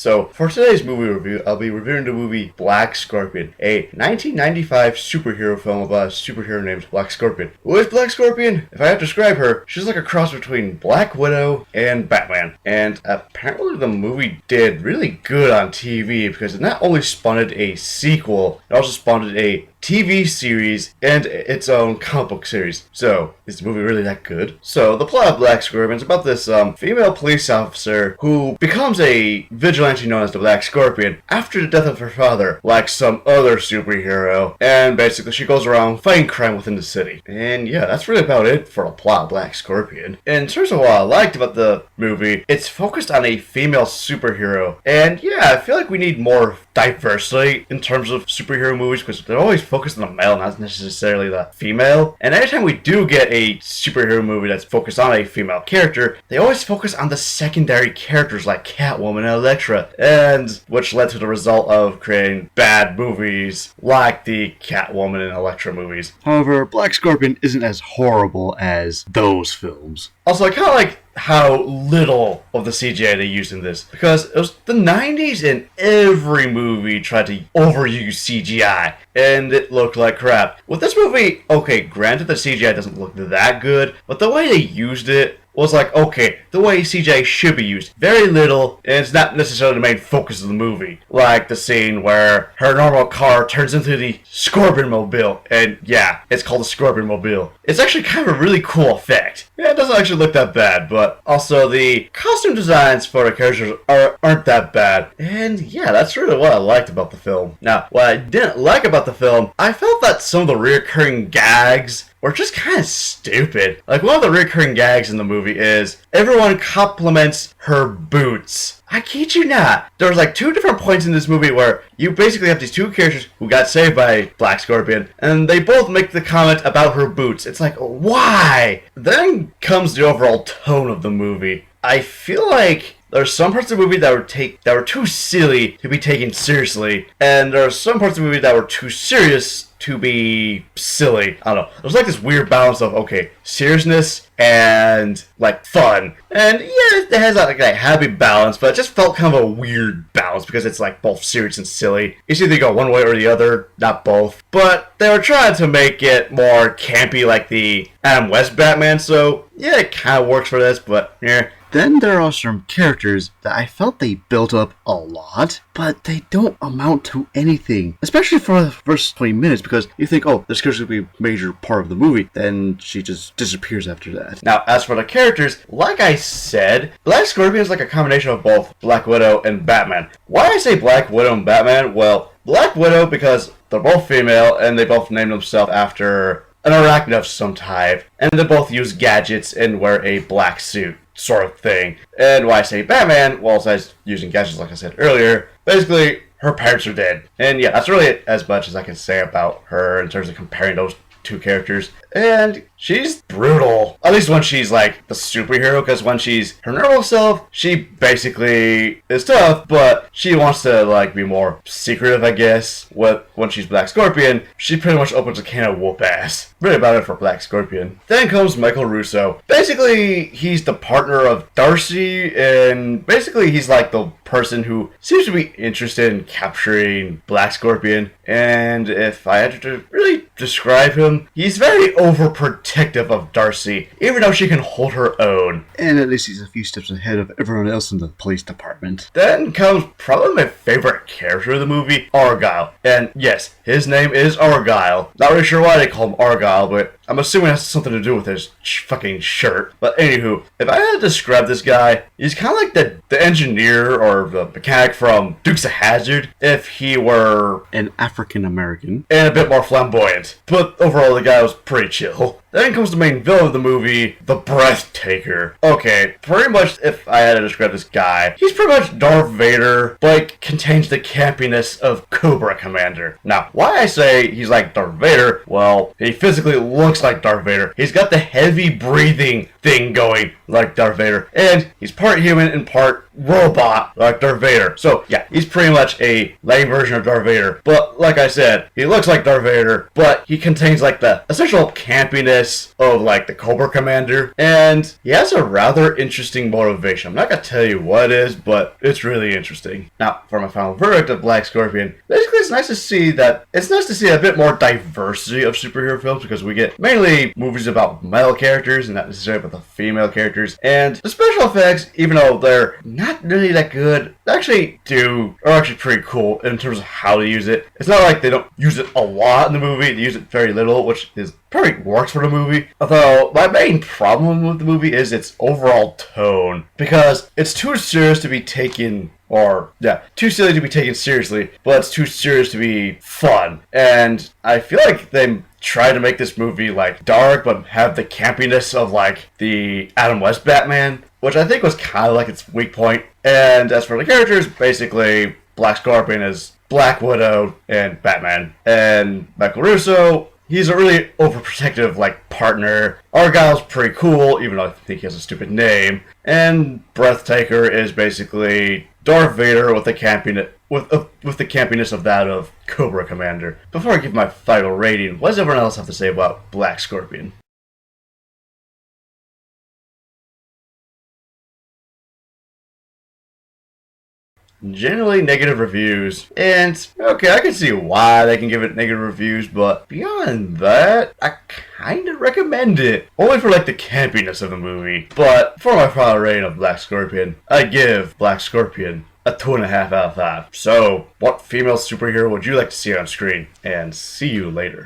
So, for today's movie review, I'll be reviewing the movie Black Scorpion, a 1995 superhero film about a superhero named Black Scorpion. Who is Black Scorpion? If I have to describe her, she's like a cross between Black Widow and Batman. And apparently the movie did really good on TV because it not only spawned a sequel, it also spawned a TV series and its own comic book series. So, is the movie really that good? So, the plot of Black Scorpion is about this female police officer who becomes a vigilante known as the Black Scorpion after the death of her father, like some other superhero. And basically, she goes around fighting crime within the city. And yeah, that's really about it for the plot of Black Scorpion. In terms of what I liked about the movie, it's focused on a female superhero. And yeah, I feel like we need more diversity in terms of superhero movies because they're always focused on the male, not necessarily the female. And anytime we do get a superhero movie that's focused on a female character, they always focus on the secondary characters like Catwoman and Elektra, and which led to the result of creating bad movies like the Catwoman and Elektra movies. However, Black Scorpion isn't as horrible as those films. Also, I kind of like how little of the CGI they used in this, because it was the 90s and every movie tried to overuse CGI and it looked like crap. With this movie, okay, granted the CGI doesn't look that good, but the way they used it was like, okay, the way CGI should be used. Very little, and it's not necessarily the main focus of the movie. Like the scene where her normal car turns into the Scorpion Mobile, and yeah, it's called the Scorpion Mobile. It's actually kind of a really cool effect. Yeah, it doesn't actually look that bad, but also the costume designs for the characters aren't that bad. And yeah, that's really what I liked about the film. Now, what I didn't like about the film, I felt that some of the recurring gags were just kind of stupid. Like, one of the recurring gags in the movie is everyone compliments her boots. I kid you not. There's like two different points in this movie where you basically have these two characters who got saved by Black Scorpion, and they both make the comment about her boots. It's like, why? Then comes the overall tone of the movie. I feel like there's some parts of the movie that were too silly to be taken seriously, and there are some parts of the movie that were too serious to be silly. I don't know. There's like this weird balance of, okay, seriousness and like fun. And yeah, it has like a happy balance, but it just felt kind of a weird balance because it's like both serious and silly. It's either go one way or the other, not both. But they were trying to make it more campy like the Adam West Batman, so yeah, it kind of works for this, but yeah. Then there are some characters that I felt they built up a lot, but they don't amount to anything. Especially for the first 20 minutes, because you think, oh, this character's going to be a major part of the movie. Then she just disappears after that. Now, as for the characters, like I said, Black Scorpion is like a combination of both Black Widow and Batman. Why I say Black Widow and Batman? Well, Black Widow because they're both female and they both named themselves after an arachnid of some type. And they both use gadgets and wear a black suit. Sort of thing. And why I say Batman, well, besides using gadgets like I said earlier, basically, her parents are dead. And yeah, that's really as much as I can say about her in terms of comparing those two characters. And she's brutal. At least when she's like the superhero, because when she's her normal self, she basically is tough, but she wants to like be more secretive, I guess. When she's Black Scorpion, she pretty much opens a can of whoop ass. Really about it for Black Scorpion. Then comes Michael Russo. Basically, he's the partner of Darcy, and basically he's like the person who seems to be interested in capturing Black Scorpion. And if I had to really describe him, he's very overprotective of Darcy, even though she can hold her own. And at least he's a few steps ahead of everyone else in the police department. Then comes probably my favorite character of the movie, Argyle. And yes, his name is Argyle. Not really sure why they call him Argyle, but I'm assuming it has something to do with his fucking shirt. But anywho, if I had to describe this guy, he's kind of like the engineer or the mechanic from Dukes of Hazzard if he were an African American and a bit more flamboyant. But overall, the guy was pretty chill. Then comes the main villain of the movie, the Breathtaker. Okay, pretty much if I had to describe this guy, he's pretty much Darth Vader, but contains the campiness of Cobra Commander. Now, why I say he's like Darth Vader, well, he physically looks like Darth Vader. He's got the heavy breathing thing going like Darth Vader, and he's part human and part robot like Darth Vader. So yeah, he's pretty much a lame version of Darth Vader. But like I said, he looks like Darth Vader, but he contains like the essential campiness campiness of like the Cobra Commander, and he has a rather interesting motivation. I'm not gonna tell you what it is, but it's really interesting. Now, for my final verdict of Black Scorpion, basically it's nice to see a bit more diversity of superhero films, because we get mainly movies about male characters and not necessarily about the female characters. And the special effects, even though they're not really that good, are actually pretty cool in terms of how to use it. It's not like they don't use it a lot in the movie, they use it very little, which is probably works for the movie. Although my main problem with the movie is its overall tone, because it's too serious to be taken too silly to be taken seriously, but it's too serious to be fun. And I feel like they try to make this movie like dark, but have the campiness of like the Adam West Batman, which I think was kind of like its weak point. And as for the characters, basically Black Scorpion is Black Widow and Batman, and Michael Russo, he's a really overprotective, like, partner. Argyle's pretty cool, even though I think he has a stupid name. And Breathtaker is basically Darth Vader with the campiness, with the campiness of that of Cobra Commander. Before I give my final rating, what does everyone else have to say about Black Scorpion? Generally negative reviews, and okay, I can see why they can give it negative reviews, but beyond that, I kind of recommend it, only for like the campiness of the movie. But for my final rating of Black Scorpion, I give Black Scorpion a 2.5 out of 5. So, what female superhero would you like to see on screen? And see you later.